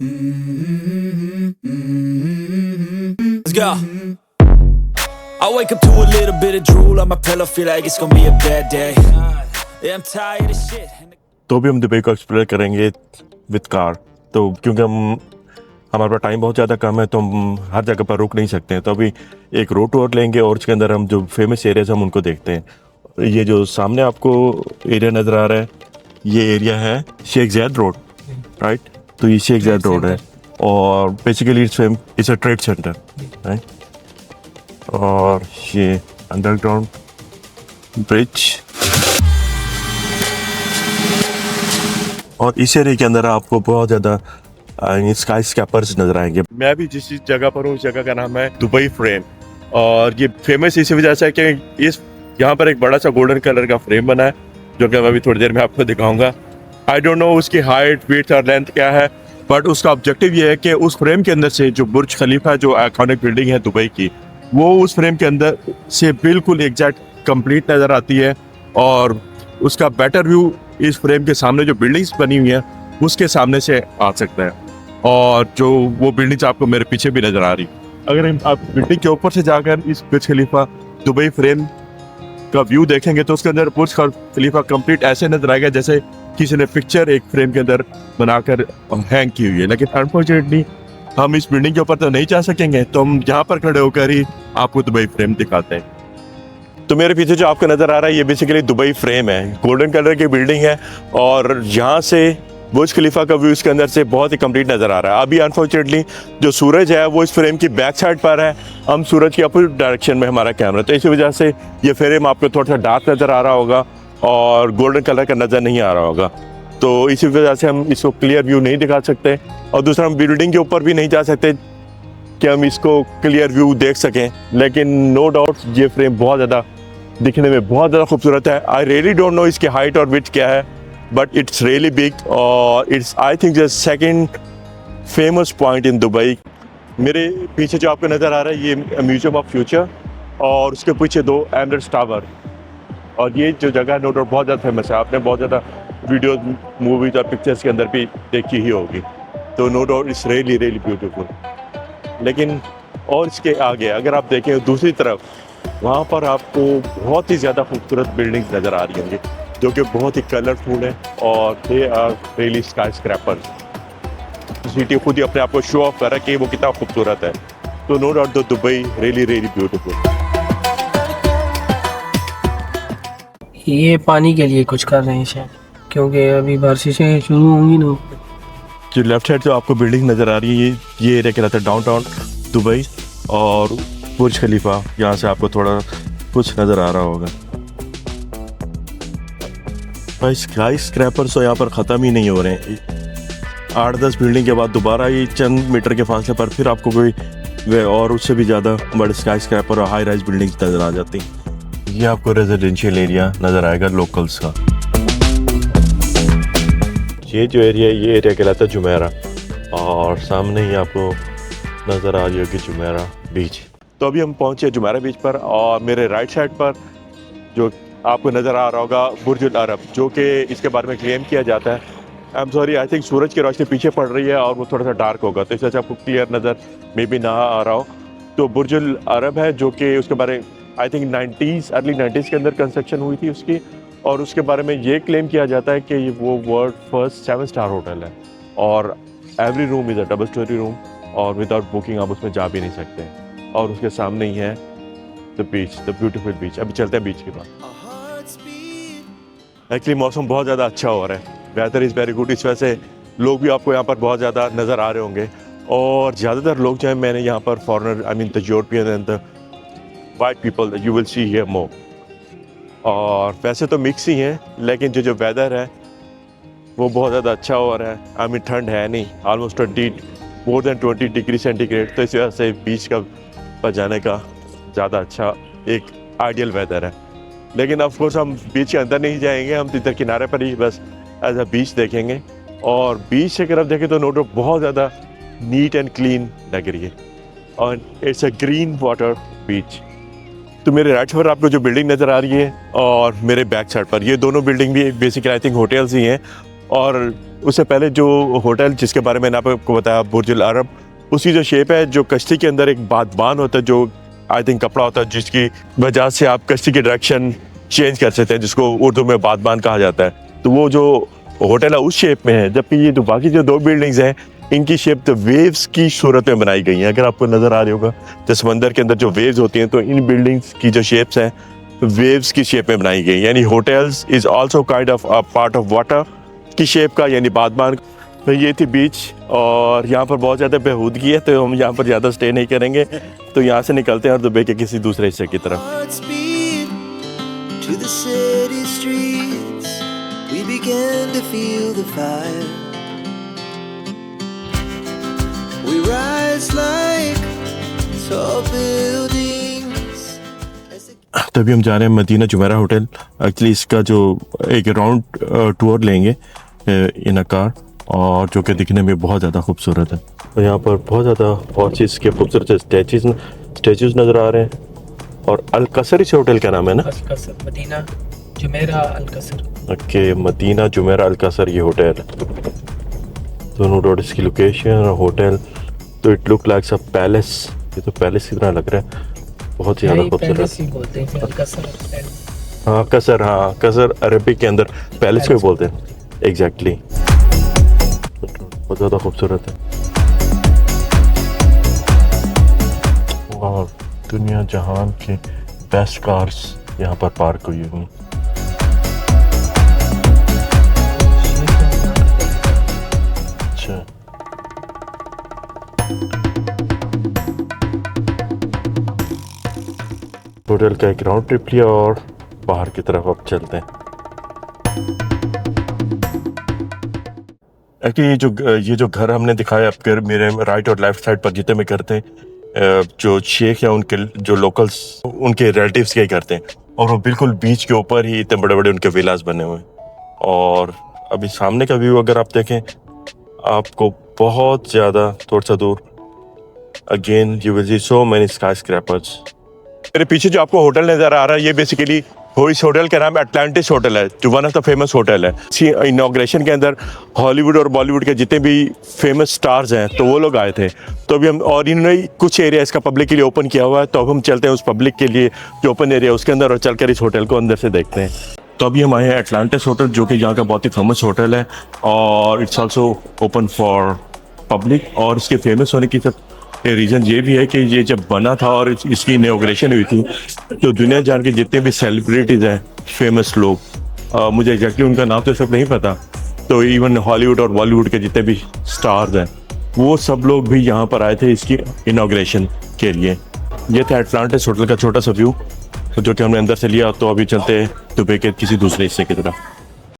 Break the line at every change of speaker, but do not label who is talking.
Let's go. I wake up to a little bit of drool on my pillow, feel like it's gonna be a bad day. Yeah, I'm tired of shit.
तो भी हम Dubai को explore करेंगे with car. तो क्योंकि हमारे पास time बहुत ज़्यादा कम है तो हम हर जगह पर रुक नहीं सकते हैं, तो अभी एक रोड टूर लेंगे और उसके अंदर हम जो फेमस एरियाज हम उनको देखते हैं। ये जो सामने आपको एरिया नज़र आ रहा है, ये एरिया है शेख ज़ायद रोड, राइट। तो ये शेख ज़ायद रोड है और basically it's a trade centre, right. और ये अंडरग्राउंड ब्रिज, और इस एरिया के अंदर आपको बहुत ज़्यादा स्काई स्कैपर्स नजर आएंगे। मैं भी जिस जगह पर हूँ उस जगह का नाम है दुबई फ्रेम, और ये फेमस इसी वजह से है कि इस यहाँ पर एक बड़ा सा गोल्डन कलर का फ्रेम बना है, जो कि मैं अभी थोड़ी देर में आपको दिखाऊंगा। आई डोंट नो उसकी हाइट, विड्थ और लेंथ क्या है, बट उसका ऑब्जेक्टिव ये है कि उस फ्रेम के अंदर से जो बुर्ज खलीफा, जो आइकॉनिक बिल्डिंग है दुबई की, वो उस फ्रेम के अंदर से बिल्कुल एग्जैक्ट कंप्लीट नज़र आती है, और उसका बेटर व्यू इस फ्रेम के सामने जो बिल्डिंग्स बनी हुई है उसके सामने से आ सकता है। और जो वो बिल्डिंग्स आपको मेरे पीछे भी नज़र आ रही, अगर आप बिल्डिंग के ऊपर से जाकर इस बुर्ज खलीफा दुबई फ्रेम का व्यू देखेंगे तो उसके अंदर बुर्ज खलीफा कंप्लीट ऐसे नजर आएगा जैसे किसी ने पिक्चर एक फ्रेम के अंदर बनाकर हैंग की हुई है। लेकिन अनफॉर्चुनेटली हम इस बिल्डिंग के ऊपर तो नहीं जा सकेंगे, तो हम यहाँ पर खड़े होकर ही आपको दुबई फ्रेम दिखाते हैं। तो मेरे पीछे जो आपको नज़र आ रहा है ये बेसिकली दुबई फ्रेम है, गोल्डन कलर की बिल्डिंग है, और यहाँ से बुर्ज खलीफा का व्यू इसके अंदर से बहुत ही कंप्लीट नज़र आ रहा है। अभी अनफॉर्चुनेटली जो सूरज है वो इस फ्रेम की बैक साइड पर है, हम सूरज की अपोजिट डायरेक्शन में हमारा कैमरा, तो इसी वजह से ये फ्रेम आपको थोड़ा सा डार्क नज़र आ रहा होगा और गोल्डन कलर का नज़र नहीं आ रहा होगा। तो इसी वजह से हम इसको क्लियर व्यू नहीं दिखा सकते, और दूसरा हम बिल्डिंग के ऊपर भी नहीं जा सकते कि हम इसको क्लियर व्यू देख सकें। लेकिन नो डाउट ये फ्रेम बहुत ज़्यादा दिखने में बहुत ज़्यादा खूबसूरत है। आई रियली डोंट नो इसकी हाइट और विड्थ क्या है, बट इट्स रियली बिग, और it's I think the second famous point in Dubai. मेरे पीछे जो आपको नज़र आ रहा है ये म्यूजियम ऑफ फ्यूचर, और उसके पीछे दो एमरेट्स टावर, और ये जो जगह नो डाउट बहुत ज़्यादा फेमस है, आपने बहुत ज़्यादा वीडियोस, मूवीज और पिक्चर्स के अंदर भी देखी ही होगी। तो no doubt it's really really beautiful. लेकिन और इसके आगे अगर आप देखें दूसरी तरफ, वहाँ पर आपको बहुत ही ज़्यादा खूबसूरत बिल्डिंग्स नज़र आ रही होंगी जो कि बहुत ही कलरफुल है, और they are really skyscrapers. City खुद ही अपने आप को शो ऑफ कर रहा है कि वो कितना खूबसूरत है। तो no doubt the Dubai really really beautiful.
ये पानी के लिए कुछ कर रहे हैं शायद, क्योंकि अभी बारिशें शुरू होंगी ना।
जो लेफ्ट साइड जो आपको बिल्डिंग नज़र आ रही है ये एरिया कहलाता है डाउनटाउन दुबई, और बुर्ज खलीफा यहाँ से आपको थोड़ा कुछ नज़र आ रहा होगा। भाई स्काई स्क्रैपर्स तो यहाँ पर ख़त्म ही नहीं हो रहे हैं। 8-10 बिल्डिंग के बाद दोबारा ये चंद मीटर के फासले पर फिर आपको कोई और उससे भी ज़्यादा बड़े स्काई स्क्रैपर और हाई राइज बिल्डिंग्स नज़र आ जाती हैं। ये आपको रेजिडेंशियल एरिया नज़र आएगा लोकल्स का। ये जो एरिया है ये एरिया कहलाता है जुमेरा, और सामने ही आपको नज़र आ रही होगी जुमेरा बीच। तो अभी हम पहुंचे जुमेरा बीच पर, और मेरे राइट साइड पर जो आपको नज़र आ रहा होगा बुर्ज अल अरब, जो कि इसके बारे में क्लेम किया जाता है। I am sorry, I think सूरज की रोशनी पीछे पड़ रही है और वो थोड़ा सा डार्क होगा, तो इस वजह से आपको क्लियर नज़र मे भी ना आ रहा हो। तो बुर्ज अल अरब है जो कि उसके बारे आई थिंक अर्ली 90s के अंदर कंस्ट्रक्शन हुई थी उसकी, और उसके बारे में ये क्लेम किया जाता है कि वो वर्ल्ड फर्स्ट 7 स्टार होटल है, और every room is a double storey room, और विदाउट बुकिंग आप उसमें जा भी नहीं सकते। और उसके सामने ही है द बीच, द ब्यूटीफुल बीच। अभी चलते हैं बीच के पास। एक्चुअली मौसम बहुत ज़्यादा अच्छा हो रहा है, वेदर इज़ वेरी गुड, इस वजह से लोग भी आपको यहाँ पर बहुत ज़्यादा नज़र आ रहे होंगे, और ज़्यादातर लोग जो हैं मैंने यहाँ पर foreigner, I mean the European and the white people you will see here more. और वैसे तो मिक्स ही हैं, लेकिन जो वेदर है वो बहुत ज़्यादा अच्छा हो रहा है। आई मीन ठंड है नहीं, almost more than 20 degree centigrade, तो इस वजह से बीच का पर जाने का ज़्यादा अच्छा एक आइडियल वेदर है। लेकिन ऑफ कोर्स हम बीच के अंदर नहीं जाएंगे, हम इधर किनारे पर ही बस एज अ बीच देखेंगे, और बीच से अगर आप देखें तो नो डाउट बहुत ज़्यादा नीट एंड क्लीन लग रही है, और इट्स अ ग्रीन वाटर बीच। तो मेरे राइट साइड पर आपको जो बिल्डिंग नज़र आ रही है, और मेरे बैक साइड पर ये दोनों बिल्डिंग भी बेसिकली आई थिंक होटल्स ही हैं, और उससे पहले जो होटल जिसके बारे में मैंने आपको बताया बुर्ज अल अरब, उसकी जो शेप है, जो कश्ती के अंदर एक बादबान होता है जो आई थिंक कपड़ा होता है जिसकी वजह से आप कश्ती की डायरेक्शन चेंज कर सकते हैं, जिसको उर्दू में बादबान कहा जाता है। तो वो जो होटल है उस शेप में है, जबकि ये जो बाकी जो 2 बिल्डिंग्स हैं इनकी शेप तो वेव्स की सूरत में बनाई गई है। अगर आपको नज़र आ रही होगा तो समंदर के अंदर जो वेव्स होती हैं, तो इन बिल्डिंग्स की जो शेप्स हैं वेव्स की शेप में बनाई गई, यानी hotels is also kind of a part of water की शेप का, यानी बादबान। तो ये थी बीच, और यहाँ पर बहुत ज़्यादा बेहूदगी है, तो हम यहाँ पर ज़्यादा स्टे नहीं करेंगे। तो यहाँ से निकलते हैं और दुबई के किसी दूसरे हिस्से की तरफ।
Heartsbeat to the city streets, we began to feel the fire. We rise like tall buildings.
तभी हम जा रहे हैं मदीना जुमेरा होटल। एक्चुअली इसका जो एक राउंड टूर लेंगे इन अ कार, और जो कि दिखने में बहुत ज़्यादा खूबसूरत है। तो यहाँ पर बहुत ज़्यादा बहुत चीज़ के खूबसूरत स्टैचूज़ नज़र आ रहे हैं। और अल कसर इस होटल का नाम है ना?
मदीना जुमेरा अल कसर।
ओके, मदीना जुमेरा अल कसर ये होटल है। दोनों रोड इसकी लोकेशन और होटल, तो it look like a palace. ये तो पैलेस की तरह लग रहा है, बहुत ही ज़्यादा खूबसूरत। हाँ कसर अरबी के अंदर पैलेस को बोलते हैं। एग्जैक्टली, बहुत ज़्यादा खूबसूरत है। और दुनिया जहान की बेस्ट कार्स यहाँ पर पार्क हुई हुई। अच्छा, होटल का एक राउंड ट्रिप लिया और बाहर की तरफ अब चलते हैं। एक्चुअली ये जो घर हमने दिखाया आपके मेरे राइट और लेफ्ट साइड पर जितने में करते हैं, जो शेख या उनके जो लोकल्स उनके रिलेटिव्स के ही करते हैं, और वो बिल्कुल बीच के ऊपर ही इतने बड़े बड़े उनके विलास बने हुए हैं। और अभी सामने का व्यू अगर आप देखें, आपको बहुत ज़्यादा थोड़ा सा दूर again you will C so many sky scrapers. मेरे पीछे जो आपको होटल नज़र आ रहा है, ये बेसिकली इस होटल का नाम एटलांटिस होटल है, जो one of the famous hotel है। इसी इनॉग्रेशन के अंदर हॉलीवुड और बॉलीवुड के जितने भी फेमस स्टार्स हैं तो वो लोग आए थे। तो अभी हम, और इन्होंने कुछ एरिया इसका पब्लिक के लिए ओपन किया हुआ है, तो अब हम चलते हैं उस पब्लिक के लिए जो ओपन एरिया उसके अंदर, और चलकर इस होटल को अंदर से देखते हैं। तो अभी हम आए हैं एटलांटिस होटल, जो कि यहाँ का बहुत ही फेमस होटल है, और it's also open for public. और इसके फेमस होने की सब रीज़न ये भी है कि ये जब बना था और इसकी इनॉग्रेशन हुई थी, तो दुनिया जान के जितने भी सेलिब्रिटीज़ हैं, फेमस लोग, मुझे एग्जैक्टली उनका नाम तो सब नहीं पता, तो इवन हॉलीवुड और बॉलीवुड के जितने भी स्टार्स हैं वो सब लोग भी यहाँ पर आए थे इसकी इनॉग्रेशन के लिए। ये था एटलांटिस होटल का छोटा सा व्यू, जो कि हमने अंदर से लिया। तो अभी चलते हैं दुबई के किसी दूसरे हिस्से की तरफ।